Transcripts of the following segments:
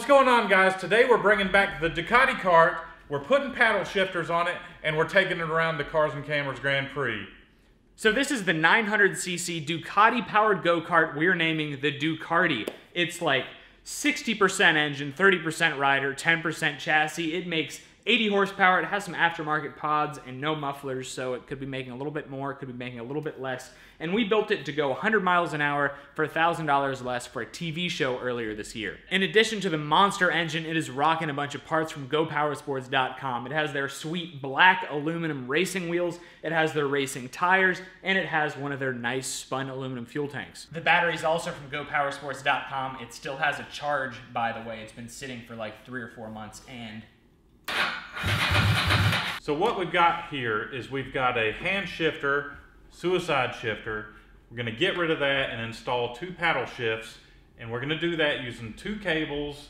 What's going on, guys? Today we're bringing back the Ducati kart, we're putting paddle shifters on it, and we're taking it around the Cars and Cameras Grand Prix. So this is the 900cc Ducati powered go-kart we're naming the Ducardi. It's like 60% engine, 30% rider, 10% chassis. It makes 80 horsepower. It has some aftermarket pods and no mufflers, so it could be making a little bit more, it could be making a little bit less. And we built it to go 100 miles an hour for $1,000 less for a TV show earlier this year. In addition to the monster engine, it is rocking a bunch of parts from GoPowersports.com. It has their sweet black aluminum racing wheels, it has their racing tires, and it has one of their nice spun aluminum fuel tanks. The battery's also from GoPowersports.com. It still has a charge, by the way. It's been sitting for like 3 or 4 months, and so what we've got here is we've got a hand shifter, suicide shifter. We're going to get rid of that and install 2 paddle shifts, and we're going to do that using 2 cables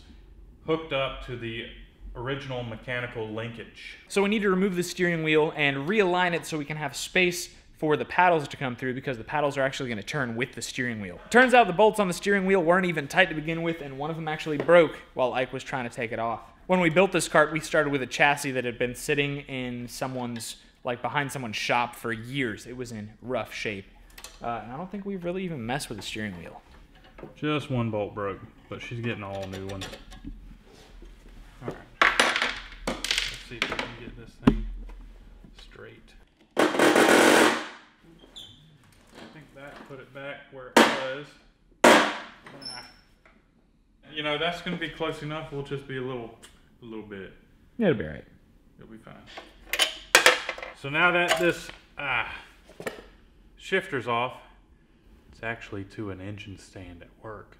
hooked up to the original mechanical linkage. So we need to remove the steering wheel and realign it so we can have space for the paddles to come through, because the paddles are actually going to turn with the steering wheel. Turns out the bolts on the steering wheel weren't even tight to begin with, and one of them actually broke while Ike was trying to take it off. When we built this kart, we started with a chassis that had been sitting in someone's, like behind someone's shop for years. It was in rough shape. And I don't think we've really even messed with the steering wheel. Just one bolt broke, but she's getting all new ones. All right. Let's see if we can get this thing straight. I think that put it back where it was. You know, that's going to be close enough. We'll just be a little bit. Yeah, it'll be all right. It'll be fine. So now that this shifter's off, it's actually to an engine stand at work.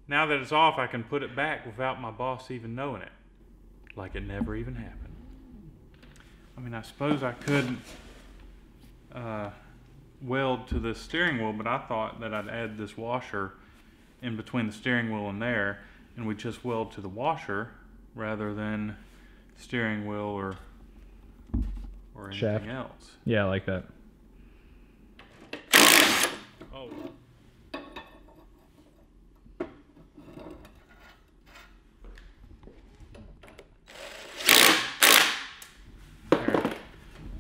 Now that it's off, I can put it back without my boss even knowing it. Like it never even happened. I mean, I suppose I could weld to the steering wheel, but I thought that I'd add this washer in between the steering wheel and there, and we just weld to the washer rather than steering wheel or anything Shaft. else. Yeah, I like that. Oh. There.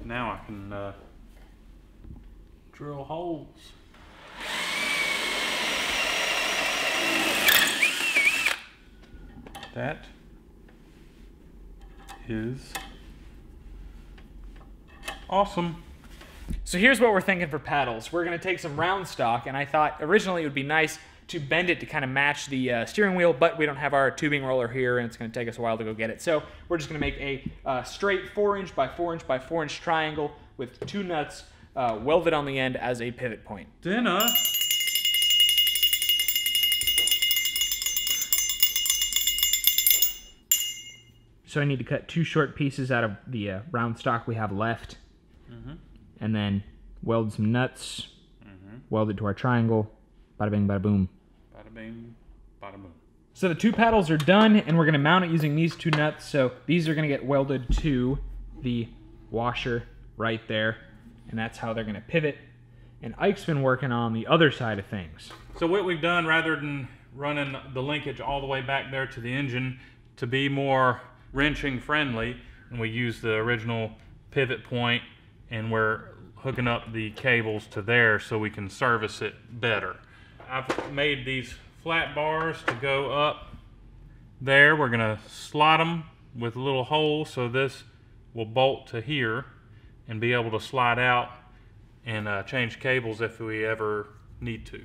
Now I can drill holes. That is awesome. So here's what we're thinking for paddles. We're going to take some round stock, and I thought originally it would be nice to bend it to kind of match the steering wheel, but we don't have our tubing roller here, and it's going to take us a while to go get it. So we're just going to make a straight 4-inch by 4-inch by 4-inch triangle with 2 nuts welded on the end as a pivot point. Dinner. So I need to cut 2 short pieces out of the round stock we have left, and then weld some nuts, weld it to our triangle, bada bing, bada boom. Bada bing, bada boom. So the 2 paddles are done, and we're going to mount it using these 2 nuts. So these are going to get welded to the washer right there, and that's how they're going to pivot. And Ike's been working on the other side of things. So what we've done, rather than running the linkage all the way back there to the engine, to be more wrenching friendly, and we use the original pivot point, and we're hooking up the cables to there so we can service it better. I've made these flat bars to go up there. We're gonna slot them with a little hole so this will bolt to here and be able to slide out and change cables if we ever need to.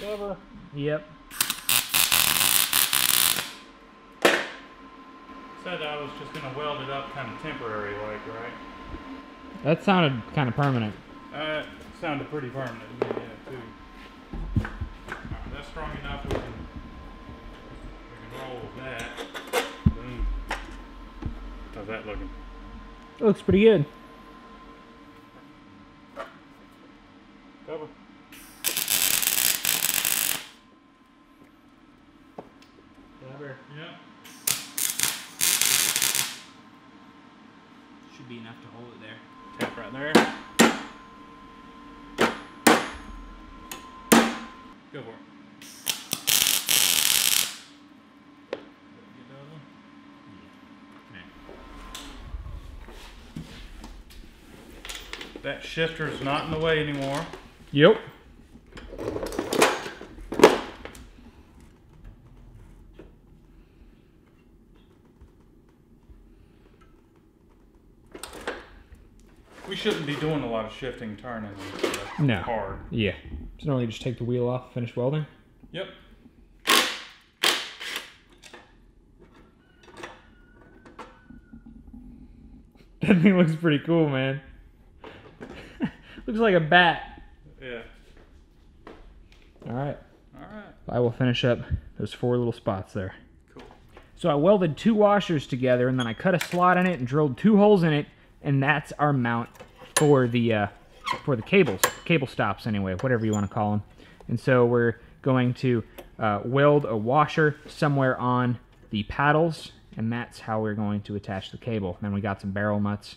Cover. Yep. Said I was just gonna weld it up kind of temporary like, right? That sounded kind of permanent. It sounded pretty permanent to me, yeah, too. Alright, that's strong enough we can roll with that. Boom. How's that looking? It looks pretty good. Cover. Yeah. Should be enough to hold it there. Tap right there. Go for it. Get the other one. That shifter's not in the way anymore. Yep. We shouldn't be doing a lot of shifting, turning. No. Hard. Yeah. So normally just take the wheel off, finish welding. Yep. That thing looks pretty cool, man. Looks like a bat. Yeah. All right. All right. I will finish up those 4 little spots there. Cool. So I welded 2 washers together, and then I cut a slot in it and drilled 2 holes in it, and that's our mount for the cables, cable stops anyway, whatever you want to call them. And so we're going to weld a washer somewhere on the paddles, and that's how we're going to attach the cable. Then we got some barrel nuts,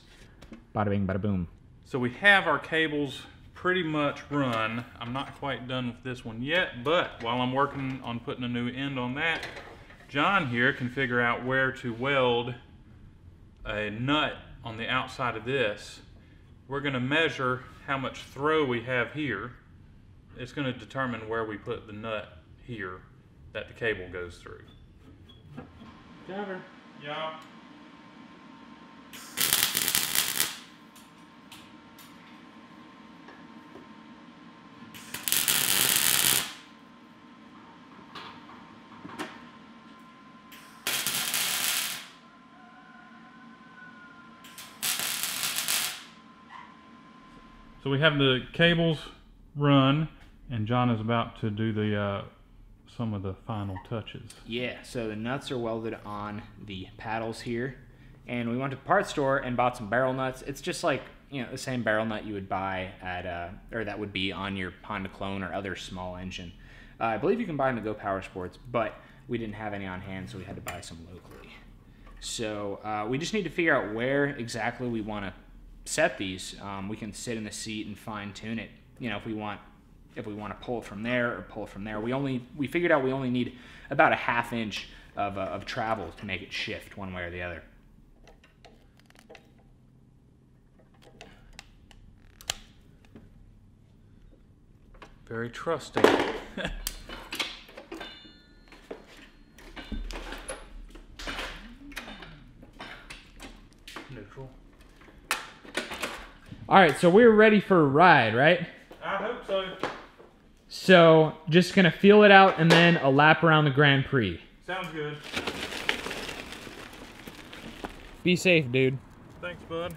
bada bing, bada boom. So we have our cables pretty much run. I'm not quite done with this one yet, but while I'm working on putting a new end on that, John here can figure out where to weld a nut on the outside of this. We're going to measure how much throw we have here. It's going to determine where we put the nut here that the cable goes through. Cover. Yeah. So we have the cables run, and John is about to do the some of the final touches. Yeah, so the nuts are welded on the paddles here, and we went to the parts store and bought some barrel nuts. It's just like, you know, the same barrel nut you would buy at, or that would be on your Honda Clone or other small engine. I believe you can buy them at Go Power Sports, but we didn't have any on hand, so we had to buy some locally. So we just need to figure out where exactly we want to set these. We can sit in the seat and fine tune it. You know, if we want to pull it from there or pull it from there. We figured out we only need about a 1/2 inch of travel to make it shift one way or the other. Very trusting. Neutral. All right, so we're ready for a ride, right? I hope so. So just gonna feel it out and then a lap around the Grand Prix. Sounds good. Be safe, dude. Thanks, bud.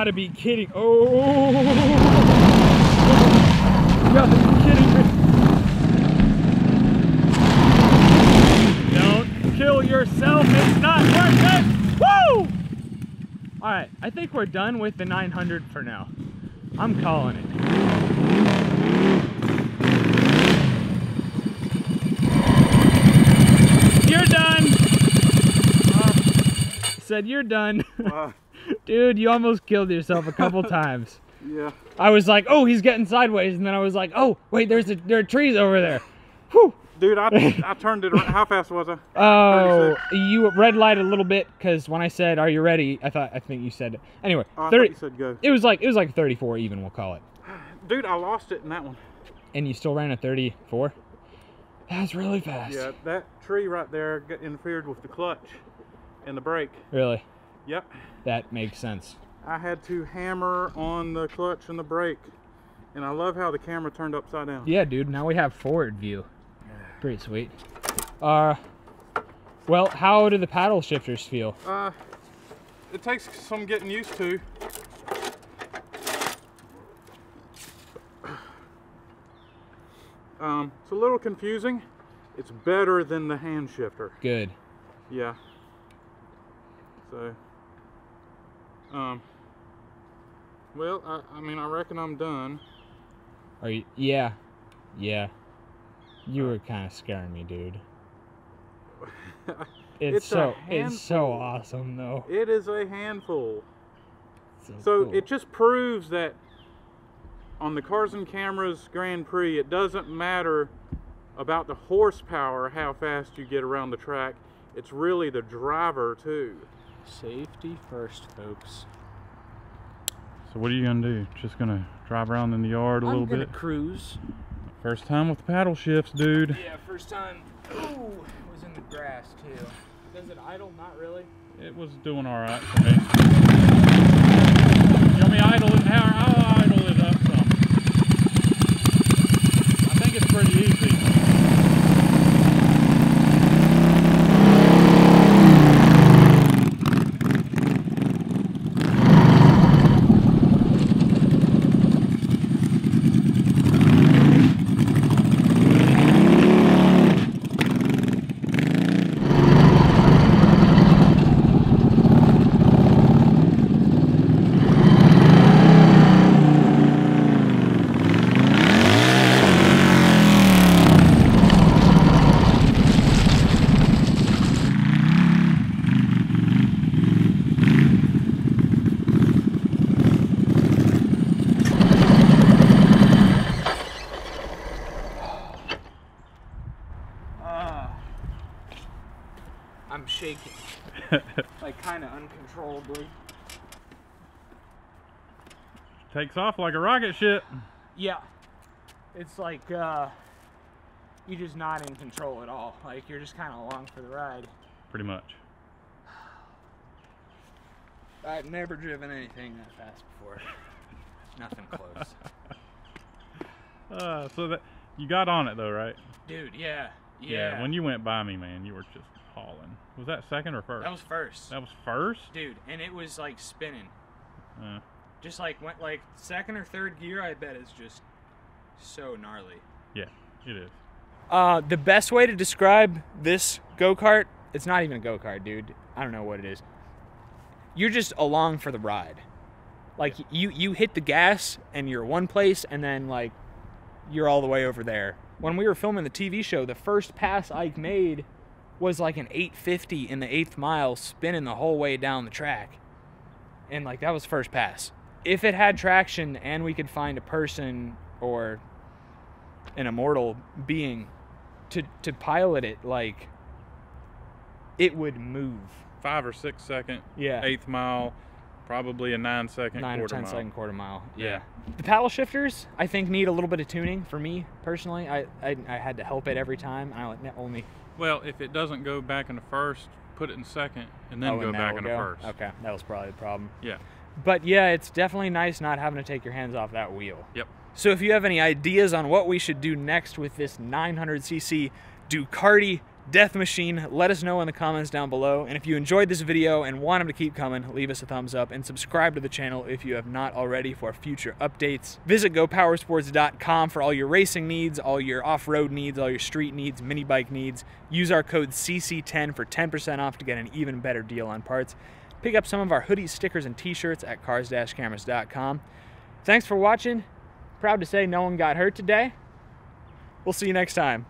gotta be kidding. Oh! You gotta be kidding me. Don't kill yourself. It's not worth it. Woo! All right, I think we're done with the 900 for now. I'm calling it. You're done. Said you're done. Dude, you almost killed yourself a couple times. Yeah. I was like, oh, he's getting sideways, and then I was like, oh, wait, there are trees over there. Whew. Dude, I turned it around. How fast was I? Oh, you red light a little bit, because when I said, are you ready, I think you said it. Anyway, I 30, thought you said go. It was like 34 even, we'll call it. Dude, I lost it in that one. And you still ran a 34? That's really fast. Yeah, that tree right there interfered with the clutch and the brake. Really? Yep. That makes sense. I had to hammer on the clutch and the brake. And I love how the camera turned upside down. Yeah, dude, now we have forward view. Pretty sweet. Well, how do the paddle shifters feel? It takes some getting used to. It's a little confusing. It's better than the hand shifter. Good. Yeah. So, well, I mean, I reckon I'm done. Are you? Yeah. Yeah. You were kind of scaring me, dude. It's so awesome, though. It is a handful. So cool. It just proves that on the Cars and Cameras Grand Prix, it doesn't matter about the horsepower, how fast you get around the track. It's really the driver, too. Safety first, folks. So what are you gonna do? Just gonna drive around in the yard a little bit? I'm gonna cruise. First time with the paddle shifts, dude. Yeah, first time. Ooh, it was in the grass too. Does it idle? Not really. It was doing all right for me. You want me idle it? I'll idle it up some. I think it's pretty easy. I'm shaking. Like kind of uncontrollably. Takes off like a rocket ship. Yeah. It's like you're just not in control at all. Like you're just kind of along for the ride. Pretty much. I've never driven anything that fast before. Nothing close. So that you got on it though, right? Dude, yeah. Yeah, when you went by me, man, you were just hauling. Was that second or first? That was first. That was first? Dude, and it was like spinning. Just like went like second or third gear, I bet is just so gnarly. Yeah, it is. The best way to describe this go-kart, it's not even a go-kart, dude. I don't know what it is. You're just along for the ride. Like you hit the gas and you're one place and then like you're all the way over there. When we were filming the TV show, the first pass Ike made was like an 850 in the 8th mile, spinning the whole way down the track. And like that was first pass. If it had traction and we could find a person or an immortal being to pilot it, like it would move. 5 or 6 second. Yeah. 8th mile, probably a 9 second 9 or quarter 10 mile. second quarter mile. Yeah. Yeah. The paddle shifters, I think, need a little bit of tuning for me personally. I had to help it every time. I only. Well, if it doesn't go back into first, put it in second, and then go back into first. Okay, that was probably the problem. Yeah. But yeah, it's definitely nice not having to take your hands off that wheel. Yep. So if you have any ideas on what we should do next with this 900cc Ducati Death Machine. Let us know in the comments down below. And if you enjoyed this video and want them to keep coming, leave us a thumbs up and subscribe to the channel if you have not already for future updates. Visit GoPowersports.com for all your racing needs, all your off-road needs, all your street needs, mini bike needs. Use our code CC10 for 10% off to get an even better deal on parts. Pick up some of our hoodies, stickers, and t-shirts at cars-cameras.com. Thanks for watching. Proud to say no one got hurt today. We'll see you next time.